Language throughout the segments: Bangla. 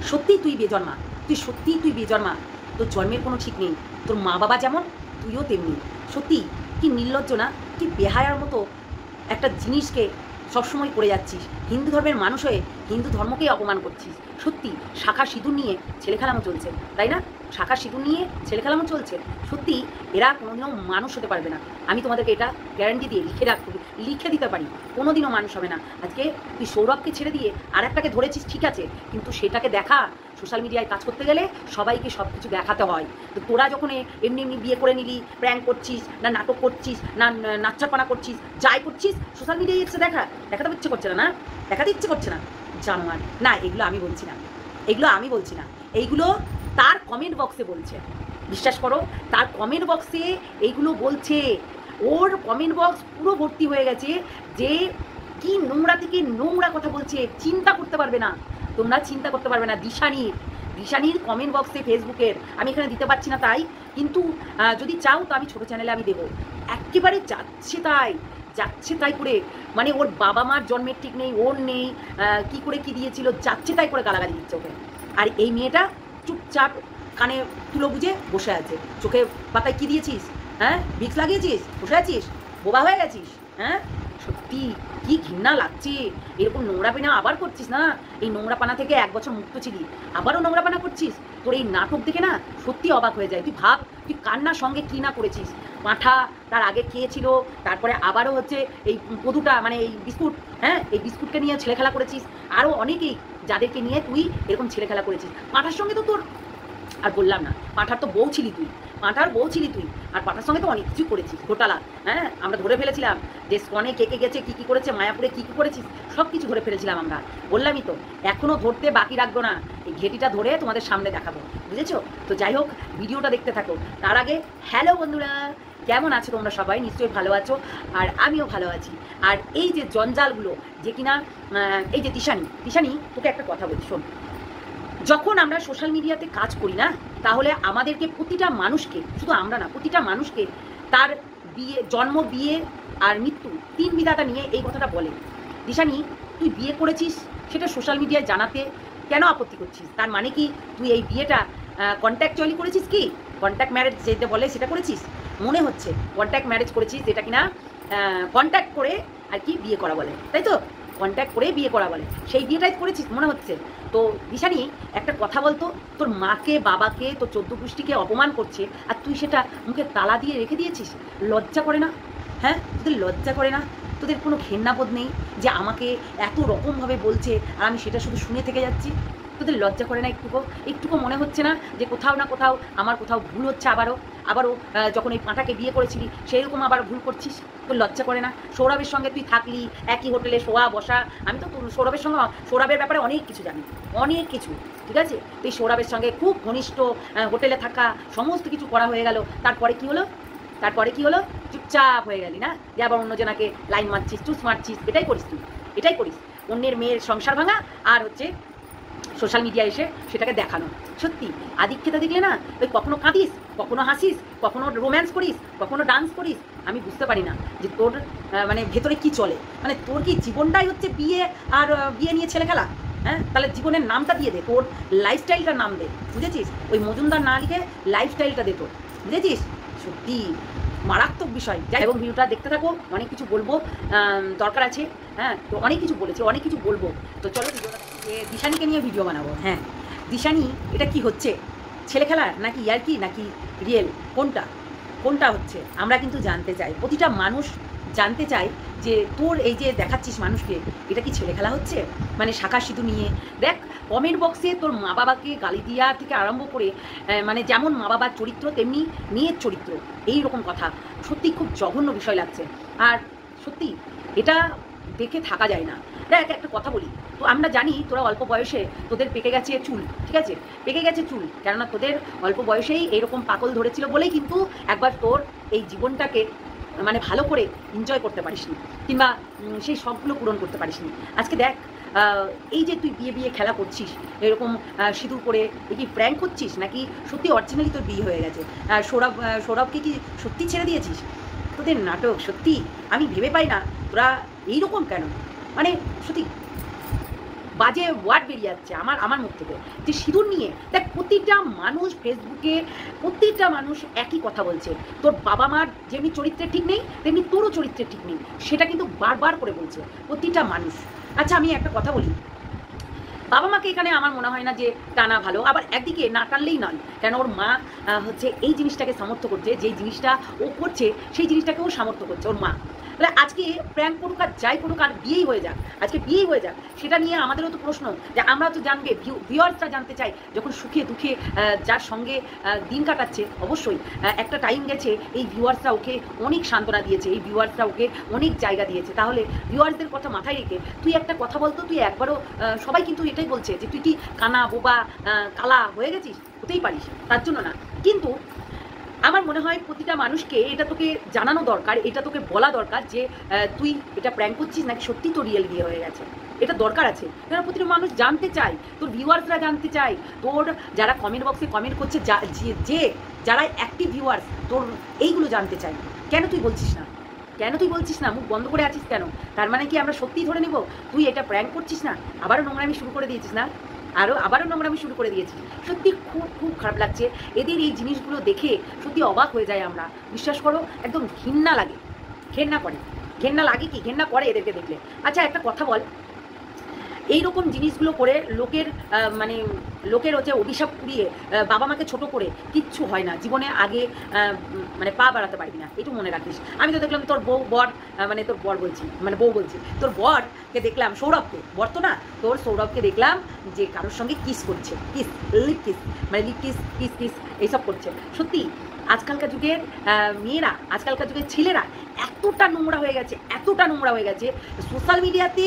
সত্যিই তুই বেজন্মা, সত্যিই তুই বেজন্মা। তোর জন্মের কোনো ঠিক নেই। তোর মা বাবা যেমন তুইও তেমনি। সত্যি কি নির্লজ্জ না, কি বেহায়ার মতো একটা জিনিসকে সবসময় করে যাচ্ছিস। হিন্দু ধর্মের মানুষ হয়ে হিন্দু ধর্মকেই অপমান করছিস। সত্যি শাখা সিঁদুর নিয়ে ছেলে খেলামো চলছে, তাই না? শাখা সিঁদুর নিয়ে ছেলে খেলামো চলছে। সত্যি এরা কোনোদিনও মানুষ হতে পারবে না। আমি তোমাদেরকে এটা গ্যারান্টি দিয়ে লিখে দিতে পারি, কোনোদিনও মানুষ হবে না। আজকে তুই সৌরভকে ছেড়ে দিয়ে আর একটাকে ধরেছিস, ঠিক আছে, কিন্তু সেটাকে দেখা সোশ্যাল মিডিয়ায় কাজ করতে গেলে সবাইকে সব কিছু দেখাতে হয়। তো তোরা যখন এমনি এমনি বিয়ে করে নিলি, প্র্যাঙ্ক করছিস না, নাটক করছিস না, নাচ্চাপানা করছিস, যাই করছিস সোশ্যাল মিডিয়ায় এসে দেখাতে ইচ্ছে করছে না, দেখাতে ইচ্ছে করছে না। জানোয়ার না, এগুলো আমি বলছি না, এইগুলো তার কমেন্ট বক্সে বলছে। বিশ্বাস করো, তার কমেন্ট বক্সে এইগুলো বলছে। ওর কমেন্ট বক্স পুরো ভর্তি হয়ে গেছে যে কি নোংরা থেকে নোংরা কথা বলছে, চিন্তা করতে পারবে না, তোমরা চিন্তা করতে পারবে না। দিশানির কমেন্ট বক্সে ফেসবুকের আমি এখানে দিতে পারছি না, তাই কিন্তু যদি চাও তো আমি ছোটো চ্যানেলে আমি দেবো। একেবারে যাচ্ছে তাই করে, মানে ওর বাবা মার জন্মের ঠিক নেই, ওর নেই, কি করে কি দিয়েছিল, যাচ্ছে তাই করে গালাগালি দিচ্ছে ওকে। আর এই মেয়েটা চুপচাপ কানে তুলো বুঝে বসে আছে। চোখে পাতায় কি দিয়েছিস? হ্যাঁ, ভিক্স লাগিয়েছিস, বসে আছিস, বোবা হয়ে গেছিস? হ্যাঁ, সত্যি কি ঘৃণা লাগছে। এরকম নোংরা পানা আবার করছিস না? এই নোংরা পানা থেকে 1 বছর মুক্ত ছিলি, আবারও নোংরা পানা করছিস। তোর এই নাটক দেখে না সত্যি অবাক হয়ে যায়। তুই ভাব, তুই কান্নার সঙ্গে কী না করেছিস। পাঁঠা তার আগে খেয়েছিল, তারপরে আবারও হচ্ছে এই পদুটা, মানে এই বিস্কুট, হ্যাঁ, এই বিস্কুটকে নিয়ে ছেলে খেলা করেছিস। আরও অনেকেই যাদেরকে নিয়ে তুই এরকম ছেলে খেলা করেছিস। পাঁঠার সঙ্গে তো তোর আর বললাম না, পাঁঠার তো বউ ছিলি তুই, আর পাঁঠার সঙ্গে তো অনেক কিছু করেছিস ঘোটালা। হ্যাঁ, আমরা ধরে ফেলেছিলাম যে স্কনে কে গেছে, কী করেছে, মায়াপুরে কী করেছিস, সব কিছু ধরে ফেলেছিলাম আমরা। বললামই তো, এখনও ধরতে বাকি রাখবো না, এই ঘেটিটা ধরে তোমাদের সামনে দেখাবো, বুঝেছো? তো যাই হোক, ভিডিওটা দেখতে থাকো। তার আগে হ্যালো বন্ধুরা, কেমন আছো তোমরা? সবাই নিশ্চয়ই ভালো আছো, আর আমিও ভালো আছি। আর এই যে জঞ্জালগুলো, যে কিনা এই যে দিশানি, তোকে একটা কথা বলি, শোন। যখন আমরা সোশ্যাল মিডিয়াতে কাজ করি না, তাহলে আমাদেরকে প্রতিটা মানুষকে, শুধু আমরা না, প্রতিটা মানুষকে তার জন্ম, বিয়ে আর মৃত্যু 3 বিধাতা নিয়ে এই কথাটা বলে। দিশানি, তুই বিয়ে করেছিস, সেটা সোশ্যাল মিডিয়ায় জানাতে কেন আপত্তি করছিস? তার মানে কি তুই এই বিয়েটা কন্ট্যাক্টচুয়ালি করেছিস? কি কন্ট্যাক্ট ম্যারেজ যেটা বলে সেটা করেছিস? মনে হচ্ছে কন্ট্যাক্ট ম্যারেজ করেছিস, যেটা কিনা কন্ট্যাক্ট করে আর কি বিয়ে করা বলে, তাই তো? কন্ট্যাক্ট করে বিয়ে করা বলে, সেই বিয়েটাই করেছিস মনে হচ্ছে। তো দিশানি, একটা কথা বলতো, তোর মাকে, বাবাকে, তোর 14 গোষ্ঠীকে অপমান করছে, আর তুই সেটা মুখে তালা দিয়ে রেখে দিয়েছিস। লজ্জা করে না? হ্যাঁ, তোদের লজ্জা করে না? তোদের কোনো ঘেন্নাবোধ নেই যে আমাকে এত রকমভাবে বলছে আর আমি সেটা শুধু শুনে থেকে যাচ্ছি? তোদের লজ্জা করে না একটুকু মনে হচ্ছে না যে কোথাও না কোথাও আমার কোথাও ভুল হচ্ছে? আবারও যখন এই পাঁঠাকে বিয়ে করেছিলি সেই রকম আবার ভুল করছিস? তোর লজ্জা করে না? সৌরভের সঙ্গে তুই থাকলি, একই হোটেলে শোয়া বসা। আমি তো সৌরভের ব্যাপারে অনেক কিছু জানি, অনেক কিছু, ঠিক আছে? তুই সৌরভের সঙ্গে খুব ঘনিষ্ঠ, হোটেলে থাকা, সমস্ত কিছু করা হয়ে গেল। তারপরে কি হলো? চুপচাপ হয়ে গেলি না, যে আবার অন্যজনাকে লাইন মারছিস, চুস মারছিস। এটাই করিস অন্যের মেয়ের সংসার ভাঙা, আর হচ্ছে সোশ্যাল মিডিয়া এসে সেটাকে দেখানো। সত্যি আদিক্ষেতা দেখলে না, ওই কখনো কাঁদিস, কখনো হাসিস, কখনো রোম্যান্স করিস, কখনো ডান্স করিস। আমি বুঝতে পারি না যে তোর মানে ভেতরে কি চলে। মানে তোর কি জীবনটাই হচ্ছে বিয়ে, আর বিয়ে নিয়ে ছেলে খেলা? হ্যাঁ, তাহলে জীবনের নামটা দিয়ে দে, তোর লাইফস্টাইলটার নাম দে, বুঝেছিস? ওই মজুমদার না লিখে লাইফস্টাইলটা দে তোর, বুঝেছিস? সত্যি মারাত্মক বিষয়। এবং ভিডিওটা দেখতে থাকো, অনেক কিছু বলবো, দরকার আছে। হ্যাঁ, তো অনেক কিছু বলেছে, অনেক কিছু বলবো। তো চলো ভিডিওটা, দিশানিকে নিয়ে ভিডিও বানাবো। হ্যাঁ, দিশানি, এটা কি হচ্ছে? ছেলে খেলা নাকি ইয়ার্কি নাকি রিয়েল? কোনটা হচ্ছে আমরা কিন্তু জানতে চাই। প্রতিটা মানুষ জানতে চায় যে তোর এই যে দেখাচ্ছিস মানুষকে, এটা কি ছেলে খেলা হচ্ছে? মানে শাখা সিঁদুর নিয়ে দেখ, কমেন্ট বক্সে তোর মা বাবাকে গালি দেওয়া থেকে আরম্ভ করে, মানে যেমন মা বাবার চরিত্র তেমনি মেয়ের চরিত্র, এই রকম কথা। সত্যি খুব জঘন্য বিষয় লাগছে। আর সত্যি এটা দেখে থাকা যায় না। দেখ, একটা কথা বলি, তো আমরা জানি তোরা অল্প বয়সে তোদের পেকে গেছে চুল, ঠিক আছে? পেকে গেছে চুল, কেননা তোদের অল্প বয়সেই এইরকম পাকল ধরেছিল বলেই কিন্তু একবার তোর এই জীবনটাকে মানে ভালো করে এনজয় করতে পারিসনি, কিংবা সেই শখগুলো পূরণ করতে পারিসনি। আজকে দেখ, এই যে তুই বিয়ে খেলা করছিস, এরকম সিঁদুর করে, কি প্র্যাঙ্ক করছিস নাকি সত্যি অরিজিনালি তোর বিয়ে হয়ে গেছে? সৌরভকে কি সত্যি ছেড়ে দিয়েছিস? তোদের নাটক সত্যি আমি ভেবে পাই না তোরা এইরকম কেন। মানে সত্যি বাজে ওয়ার্ড বেরিয়ে যাচ্ছে আমার আমার মুখ থেকে যে সিঁদুর নিয়ে। দেখ, প্রতিটা মানুষ ফেসবুকে প্রতিটা মানুষ একই কথা বলছে, তোর বাবা মার যেমনি চরিত্রের ঠিক নেই তেমনি তোরও চরিত্রের ঠিক নেই, সেটা কিন্তু বারবার করে বলছে প্রতিটা মানুষ। আচ্ছা, আমি একটা কথা বলি, বাবা মাকে এখানে আমার মনে হয় না যে টানা ভালো, আবার একদিকে না টানলেই নয়, কেন ওর মা হচ্ছে এই জিনিসটাকে সামর্থ্য করছে, যেই জিনিসটা ও করছে সেই জিনিসটাকেও সামর্থ্য করছে ওর মা। তাহলে আজকে প্র্যাঙ্ক করুক আর যাই করুক আর বিয়েই হয়ে যাক, আজকে বিয়েই হয়ে যাক, সেটা নিয়ে আমাদেরও তো প্রশ্ন যে আমরাও তো জানবে, ভিউয়ার্সরা জানতে চাই, যখন সুখে দুঃখে যার সঙ্গে দিন কাটাচ্ছে, অবশ্যই একটা টাইম গেছে এই ভিউয়ার্সরা ওকে অনেক সান্ত্বনা দিয়েছে, এই ভিউয়ার্সরা ওকে অনেক জায়গা দিয়েছে। তাহলে ভিউয়ার্সদের কথা মাথায় রেখে তুই একটা কথা বলতো, তুই একবারও সবাই কিন্তু এটাই বলছে যে তুই কি কানা বোবা কালা হয়ে গেছিস, হতেই পারিস, তার জন্য না। কিন্তু আমার মনে হয় প্রতিটা মানুষকে এটা তোকে জানানো দরকার, এটা তোকে বলা দরকার যে তুই এটা প্র্যাঙ্ক করছিস নাকি সত্যি তোর রিয়েল বিয়ে হয়ে গেছে, এটা দরকার আছে। কেন প্রতিটা মানুষ জানতে চায়, তোর ভিউয়ার্সরা জানতে চায়, তোর যারা কমেন্ট বক্সে কমেন্ট করছে, যে যারা অ্যাক্টিভ ভিউয়ার্স তোর এইগুলো জানতে চায়। কেন তুই বলছিস না, কেন তুই বলছিস না, মুখ বন্ধ করে আছিস কেন? তার মানে কি আমরা সত্যিই ধরে নেব তুই এটা প্র্যাঙ্ক করছিস না? আবারও নোংরামি শুরু করে দিয়েছিস না, আবারও নোংরামি শুরু করে দিয়েছি। সত্যি খুব খুব খারাপ লাগছে এদের এই জিনিসগুলো দেখে, সত্যি অবাক হয়ে যায় আমরা, বিশ্বাস করো একদম ঘৃণা লাগে, ঘেন্না লাগে কি ঘেন্না করে এদেরকে দেখলে। আচ্ছা, একটা কথা বল, এইরকম জিনিসগুলো করে মানে লোকের হচ্ছে অভিশাপ পুড়িয়ে বাবা মাকে ছোট করে কিচ্ছু হয় না জীবনে, আগে মানে পা বাড়াতে পারবি না, একটু মনে রাখিস। আমি তো দেখলাম তোর মানে তোর বর বলছি, মানে বউ বলছি, তোর বরকে দেখলাম, সৌরভকে, বর তো না, তোর সৌরভকে দেখলাম যে কারোর সঙ্গে কিস করছে, লিপ কিস, মানে লিপ কিস কিস কিস এইসব করছে। সত্যি আজকালকার যুগের মেয়েরা, আজকালকার যুগের ছেলেরা এতটা নোংরা হয়ে গেছে, এতটা নোংরা হয়ে গেছে সোশ্যাল মিডিয়াতে,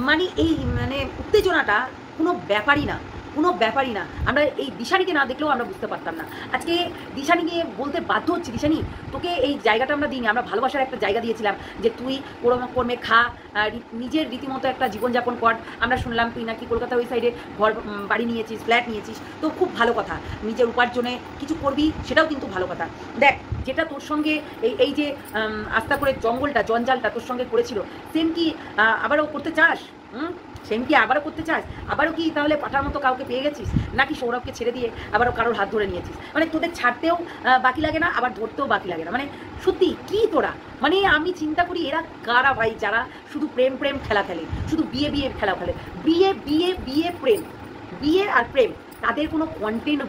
মানে এই মানে উত্তেজনাটা কোনো ব্যাপারই না, কোনো ব্যাপারই না। আমরা এই দিশানিকে না দেখলেও আমরা বুঝতে পারতাম না। আজকে দিশানিকে বলতে বাধ্য হচ্ছি, দিশানি তোকে এই জায়গাটা আমরা দিইনি, আমরা ভালোবাসার একটা জায়গা দিয়েছিলাম যে তুই কর্মে খা, নিজের রীতিমতো একটা জীবনযাপন কর। আমরা শুনলাম তুই নাকি কলকাতা ওই সাইডে ঘর বাড়ি নিয়েছিস, ফ্ল্যাট নিয়েছিস, তো খুব ভালো কথা, নিজের উপার্জনে কিছু করবি, সেটাও কিন্তু ভালো কথা। দেখ, যেটা তোর সঙ্গে এই যে আস্তা করে জঞ্জালটা তোর সঙ্গে করেছিল, সেম কি আবারও করতে চাস? সেম কি আবারও করতে চাস? আবারও কি তাহলে পাঠার মতো কাউকে পেয়ে গেছিস, নাকি সৌরভকে ছেড়ে দিয়ে আবারও কারোর হাত ধরে নিয়েছিস? মানে তোদের ছাড়তেও বাকি লাগে না, আবার ধরতেও বাকি লাগে না। মানে সত্যি কি তোরা, মানে আমি চিন্তা করি এরা কারা ভাই, যারা শুধু প্রেম খেলা খেলে, শুধু বিয়ে খেলা খেলে, বিয়ে আর প্রেম, তাদের কোনো কন্টেন্ট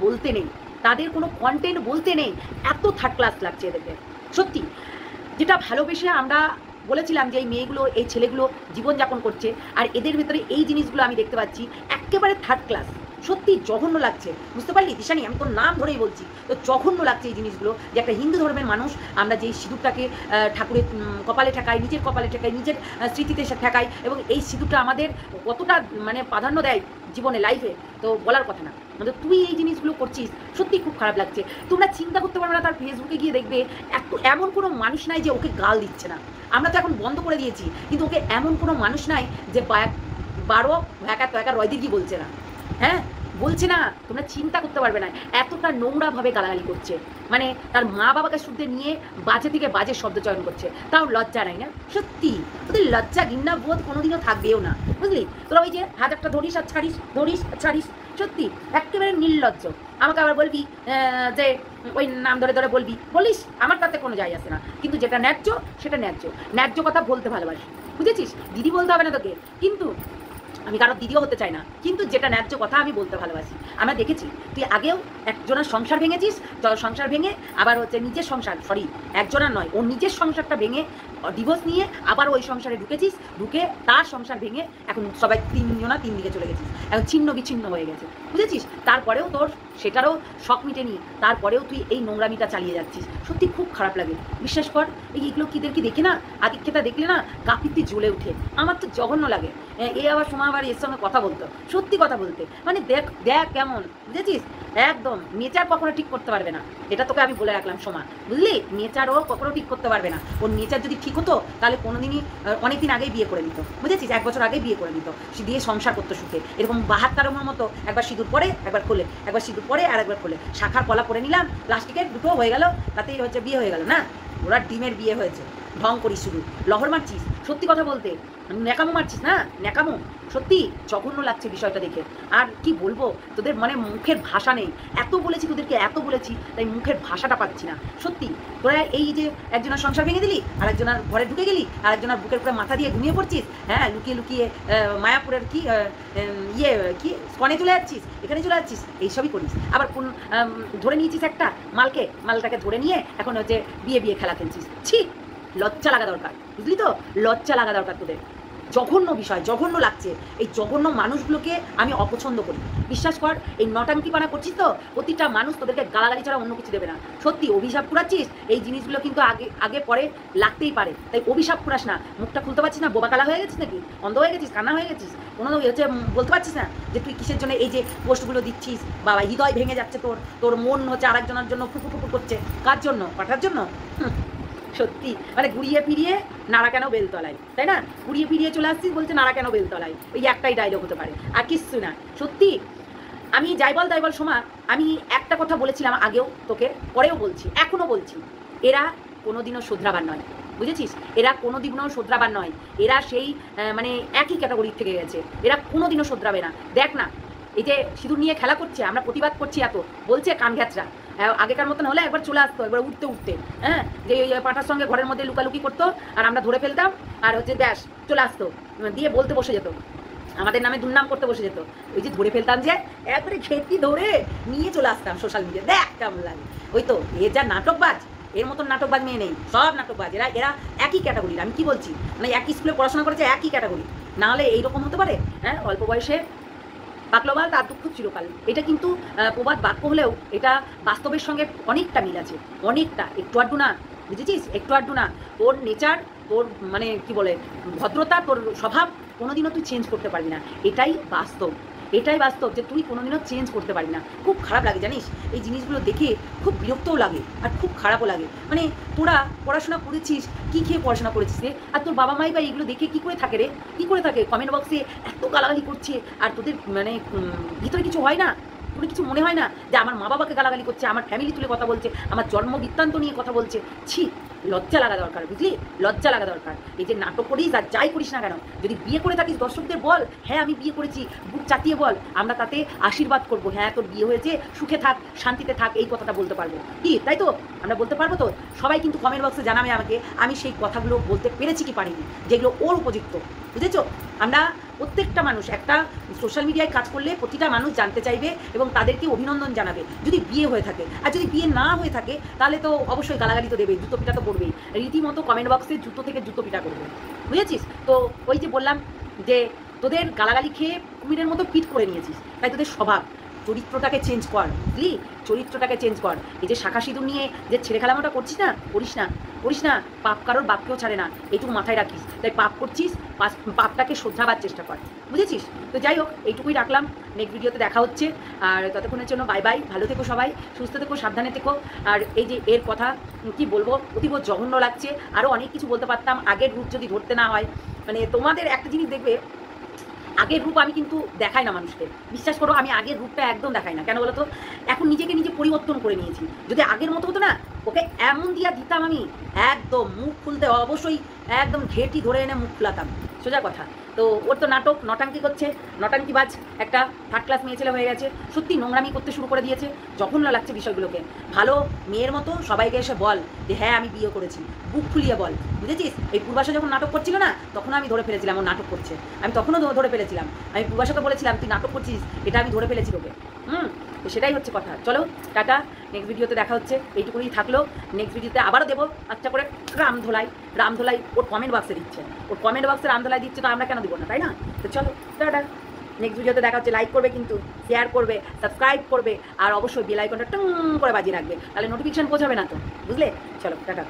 বলতে নেই, এত থার্ড ক্লাস লাগছে এদেরকে। সত্যি যেটা ভালোবেসে আমরা বলেছিলাম যে এই মেয়েগুলো, এই ছেলেগুলো জীবনযাপন করছে, আর এদের ভেতরে এই জিনিসগুলো আমি দেখতে পাচ্ছি, একেবারে থার্ড ক্লাস। সত্যি জঘন্য লাগছে, বুঝতে পারলি দিশানি, আমি তোর নাম ধরেই বলছি, তো জঘন্য লাগছে এই জিনিসগুলো, যে একটা হিন্দু ধর্মের মানুষ আমরা যেই সিঁদুরটাকে ঠাকুরের কপালে ঠেকাই, নিজের কপালে ঠেকাই, নিজের স্মৃতিতে ঠেকাই, এবং এই সিঁদুরটা আমাদের কতটা মানে প্রাধান্য দেয় জীবনে, লাইফে, তো বলার কথা না। মানে তুই এই জিনিসগুলো করছিস, সত্যি খুব খারাপ লাগছে। তোমরা চিন্তা করতে পারবে না, তার ফেসবুকে গিয়ে দেখবে এমন কোনো মানুষ নাই যে ওকে গাল দিচ্ছে না। আমরা তো এখন বন্ধ করে দিয়েছি, কিন্তু ওকে এমন কোনো মানুষ নাই যে 12 একা রয়দির বলছে না, হ্যাঁ বলছে না। তোমরা চিন্তা করতে পারবে না, এতটা নোংরাভাবে গালাগালি করছে, মানে তার মা বাবাকে শুদ্ধে নিয়ে বাজে থেকে বাজে শব্দ চয়ন করছে, তাও লজ্জা নাই না। সত্যি ওদের লজ্জা ঘৃণা বোধ কোনোদিনও থাকবেও না, বুঝলি? তোরা ওই যে হাজারটা ধরিস আর ছাড়িস, সত্যি একেবারে নির্লজ্জ। আমাকে আবার বলবি যে ওই নাম ধরে বলিস, আমার তাতে কোনো যায় আসে না, কিন্তু যেটা ন্যায্য সেটা ন্যায্য কথা বলতে ভালোবাসি, বুঝেছিস? দিদি বলতে হবে না তোকে, কিন্তু আমি কারোর দিদিও হতে চাই না, কিন্তু যেটা ন্যায্য কথা আমি বলতে ভালোবাসি। আমরা দেখেছি তুই আগেও একজনের সংসার ভেঙেছিস, সংসার ভেঙে আবার হচ্ছে নিজের সংসার, একজনের নয়, ওর নিজের সংসারটা ভেঙে ডিভোর্স নিয়ে আবার ওই সংসারে ঢুকে তার সংসার ভেঙে এখন সবাই 3 দিকে চলে গেছিস, এখন ছিন্ন বিচ্ছিন্ন হয়ে গেছে, বুঝেছিস? তারপরেও তোর সেটারও শখ মিটেনি, তারপরেও তুই এই নোংরামিটা চালিয়ে যাচ্ছিস। সত্যি খুব খারাপ লাগে, বিশ্বাস কর। এইগুলো কি দেখে না, আদিক্ষেতা দেখলে না গা পিত্তি জ্বলে উঠে, আমার তো জঘন্য লাগে। আবার সময় আবার এর সঙ্গে কথা বলতো, সত্যি কথা বলতে, মানে দেখ কেমন, বুঝেছিস? একদম নেচার কখনো ঠিক করতে পারবে না, এটা তোকে আমি বলে রাখলাম সোমা, বুঝলি? নেচারও কখনো ঠিক করতে পারবে না। ওর নেচার যদি ঠিক হতো তাহলে কোনোদিনই অনেকদিন আগেই বিয়ে করে নিত, বুঝেছিস? 1 বছর আগেই বিয়ে করে নিত, দিয়ে সংসার করতো সুখে। এরকম 72 মতো একবার সিঁদুর পরে একবার খোলে, একবার সিঁদুর পরে আর একবার খোলে, শাখার কলা পরে নিলাম, প্লাস্টিকের দুটো হয়ে গেল, তাতেই হচ্ছে বিয়ে হয়ে গেল না। ওরা ডিমের বিয়ে হয়েছে, ঢং করিস শুধু, লহর মারছিস। সত্যি কথা বলতে ন্যাকামো মারছিস না, ন্যাকামো। সত্যি জঘন্য লাগছে বিষয়টা দেখে। আর কি বলবো, তোদের মানে মুখের ভাষা নেই। এত বলেছি তোদেরকে, এত বলেছি, তাই মুখের ভাষাটা পাচ্ছি না। সত্যি তোরা এই যে একজনের সংসার ভেঙে দিলি, আর একজনের ঘরে ঢুকে গেলি, আর একজনের বুকের উপরে মাথা দিয়ে ঘুমিয়ে পড়ছিস, হ্যাঁ, লুকিয়ে লুকিয়ে মায়াপুরের কি কি স্কনে চলে যাচ্ছিস, এখানে চলে যাচ্ছিস, এইসবই করিস। আবার কোন ধরে নিয়েছিস একটা মালটাকে ধরে নিয়ে এখন হচ্ছে বিয়ে খেলা খেলছিস। ছি, লজ্জা লাগা দরকার, বুঝলি তো? লজ্জা লাগা দরকার তোদের। জঘন্য বিষয়, জঘন্য লাগছে। এই জঘন্য মানুষগুলোকে আমি অপছন্দ করি। বিশ্বাস কর, এই নটাঙ্কিপানা করছিস তো, প্রতিটা মানুষ তোদেরকে গালাগালি ছাড়া অন্য কিছু দেবে না। সত্যি অভিশাপ কুড়াচ্ছিস, এই জিনিসগুলো কিন্তু আগে পরে লাগতেই পারে। তাই অভিশাপ কুড়াস না। মুখটা খুলতে পারছিস না? বোবা কালা হয়ে গেছিস নাকি? অন্ধ হয়ে গেছিস? কান্না হয়ে গেছিস? কোনো হচ্ছে বলতে পারছিস না যে তুই কিসের জন্য এই যে পোস্টগুলো দিচ্ছিস? বাবা, হৃদয় ভেঙে যাচ্ছে তোর মন হচ্ছে আরেকজনের জন্য ফুপুর করছে। কার জন্য? পাঠার জন্য? সত্যি মানে ঘুরিয়ে ফিরিয়ে নাড়া কেন বেলতলায়, তাই না? ঘুরিয়ে ফিরিয়ে চলে আসছিস, বলছে নাড়া কেন বেলতলায়। ওই একটাই ডায়লগ হতে পারে, আর কিচ্ছু না। সত্যি আমি যাই বল সোমা, আমি একটা কথা বলেছিলাম আগেও তোকে, পরেও বলছি, এখনও বলছি, এরা কোনোদিনও শোধরাবার নয়, বুঝেছিস? এরা কোনোদিনও শোধরাবার নয়। এরা সেই মানে একই ক্যাটাগরির থেকে গেছে। এরা কোনোদিনও শোধরাবে না। দেখ না, এই যে সিঁদুর নিয়ে খেলা করছে, আমরা প্রতিবাদ করছি, এত বলছে কান ঘ্যাচরা। আগেকার মতন হলে একবার চলে আসতো, একবার উঠতে, হ্যাঁ, যে ওই পাঁঠার সঙ্গে ঘরের মধ্যে লুকালুকি করতো, আর আমরা ধরে ফেলতাম, আর হচ্ছে ব্যাস চলে আসতো, দিয়ে বলতে বসে যেত, আমাদের নামে দুর্নাম করতে বসে যেত। ওই যে ধরে ফেলতাম, যে একবারে খেতি ধরে নিয়ে চলে আসতাম সোশ্যাল মিডিয়া, দেখ কেমন লাগে। ওই তো এ যা নাটকবাজ, এর মতন নাটকবাজ মেয়ে নেই, সব নাটকবাজ। এরা একই ক্যাটাগরির। আমি কি বলছি, মানে একই স্কুলে পড়াশোনা করেছে, একই ক্যাটাগরি। না হলে এইরকম হতে পারে? হ্যাঁ, অল্প বয়সে পাকলবাল তার দুঃখ চিরকাল। এটা কিন্তু প্রবাদ বাক্য হলেও এটা বাস্তবের সঙ্গে অনেকটা মিল আছে, অনেকটা। একটু আড্ডু না, বুঝেছিস? একটু আড্ডু না। তোর নেচার, তোর মানে কি বলে ভদ্রতা, তোর স্বভাব কোনোদিনও তুই চেঞ্জ করতে পারবি না। এটাই বাস্তব, এটাই বাস্তব যে তুই কোনোদিনও চেঞ্জ করতে পারবি না। খুব খারাপ লাগে জানিস, এই জিনিসগুলো দেখে খুব বিরক্তও লাগে আর খুব খারাপও লাগে। মানে তোরা পড়াশোনা করেছিস, কি খেয়ে পড়াশোনা করেছিস রে? আর তোর বাবা মাই বা এগুলো দেখে কী করে থাকে রে? কী করে থাকে? কমেন্ট বক্সে এত গালাগালি করছে, আর তোদের মানে ভিতরে কিছু হয় না? তোর কিছু মনে হয় না যে আমার মা বাবাকে গালাগালি করছে, আমার ফ্যামিলি তুলে কথা বলছে, আমার জন্ম বৃত্তান্ত নিয়ে কথা বলছে? ছি, লজ্জা লাগা দরকার, বুঝলি? লজ্জা লাগা দরকার। এই যে নাটক করিস আর যাই করিস না কেন, যদি বিয়ে করে থাকিস দর্শকদের বল, হ্যাঁ আমি বিয়ে করেছি, বুক চাটিয়ে বল, আমরা তাতে আশীর্বাদ করবো, হ্যাঁ তোর বিয়ে হয়েছে, সুখে থাক, শান্তিতে থাক, এই কথাটা বলতে পারবো কি? তাই তো আমরা বলতে পারবো তো? সবাই কিন্তু কমেন্ট বক্সে জানাবে আমাকে আমি সেই কথাগুলো বলতে পেরেছি কি পারিনি, যেগুলো ওর উপযুক্ত, বুঝেছো? আমরা প্রত্যেকটা মানুষ একটা সোশ্যাল মিডিয়ায় কাজ করলে প্রতিটা মানুষ জানতে চাইবে এবং তাদেরকে অভিনন্দন জানাবে যদি বিয়ে হয়ে থাকে। আর যদি বিয়ে না হয়ে থাকে তাহলে তো অবশ্যই গালাগালি তো দেবে, জুতো পিটা তো করবেই, রীতিমতো কমেন্ট বক্সে জুতো থেকে জুতো পিটা করবে, বুঝেছিস? তো ওই যে বললাম যে তোদের গালাগালি খেয়ে কুমিরের মতো পিট করে নিয়েছিস, তাই তোদের স্বভাব, চরিত্রটাকে চেঞ্জ কর, বুঝলি? চরিত্রটাকে চেঞ্জ কর। এই যে শাখা সিঁদুর নিয়ে যে ছেড়ে খেলামোটা করছিস না, করিস না। পাপ কারোর বাপকেও ছাড়ে না, এইটুকু মাথায় রাখিস। তাই পাপ করছিস, পাপটাকে শোধরাবার চেষ্টা কর, বুঝেছিস? তো যাই হোক, এইটুকুই রাখলাম। নেক্সট ভিডিওতে দেখা হচ্ছে, আর ততক্ষণের জন্য বাই বাই। ভালো থেকো সবাই, সুস্থ থেকো, সাবধানে থেকো। আর এই যে এর কথা কি বলবো, অতীব জঘন্য লাগছে। আরও অনেক কিছু বলতে পারতাম, আগের রূপ যদি ধরতে না হয়। মানে তোমাদের একটা জিনিস দেখবে, আগের রূপ আমি কিন্তু দেখাই না মানুষকে, বিশ্বাস করো, আমি আগের রূপটা একদম দেখাই না। কেন বলো তো? এখন নিজেকে নিজে পরিবর্তন করে নিয়েছি। যদি আগের মতো হতো না, ওকে এমন দিয়া দিতাম আমি, একদম মুখ খুলতে অবশ্যই একদম ঘেটি ধরে এনে মুখ খুলাতাম, সোজা কথা। তো ওর তো নাটক, নটাঙ্কি করছে, নটাঙ্কিবাজ একটা থার্ড ক্লাস মেয়ে ছেলে হয়ে গেছে। সত্যি নোংরামি করতে শুরু করে দিয়েছে, জঘন্য লাগছে বিষয়গুলোকে। ভালো মেয়ের মতো সবাইকে এসে বল যে হ্যাঁ আমি বিয়ে করেছি, বুক খুলিয়ে বল, বুঝেছিস? এই পূর্বাশা যখন নাটক করছিল না, তখন আমি ধরে ফেলেছিলাম ও নাটক করছে। আমি তখনও ধরে ফেলেছিলাম, আমি পূর্বাশাকে বলেছিলাম তুই নাটক করছিস, এটা আমি ধরে ফেলেছি তোকে। তো সেটাই হচ্ছে কথা। চলো টাটা, নেক্সট ভিডিওতে দেখা হচ্ছে। এইটুকুই থাকলো, নেক্সট ভিডিওতে আবারও দেবো আচ্ছা করে রামধোলাই ওর কমেন্ট বক্সে দিচ্ছে, ওর কমেন্ট বক্সে রামধোলাই দিচ্ছে, তো আমরা কেন দিব না, তাই না? তো চলো টাটা, নেক্সট ভিডিওতে দেখা হচ্ছে। লাইক করবে কিন্তু, শেয়ার করবে, সাবস্ক্রাইব করবে, আর অবশ্যই বেল আইকনটা টং করে বাজিয়ে রাখবে, তাহলে নোটিফিকেশন পৌঁছাবে না তো, বুঝলে? চলো টাটা।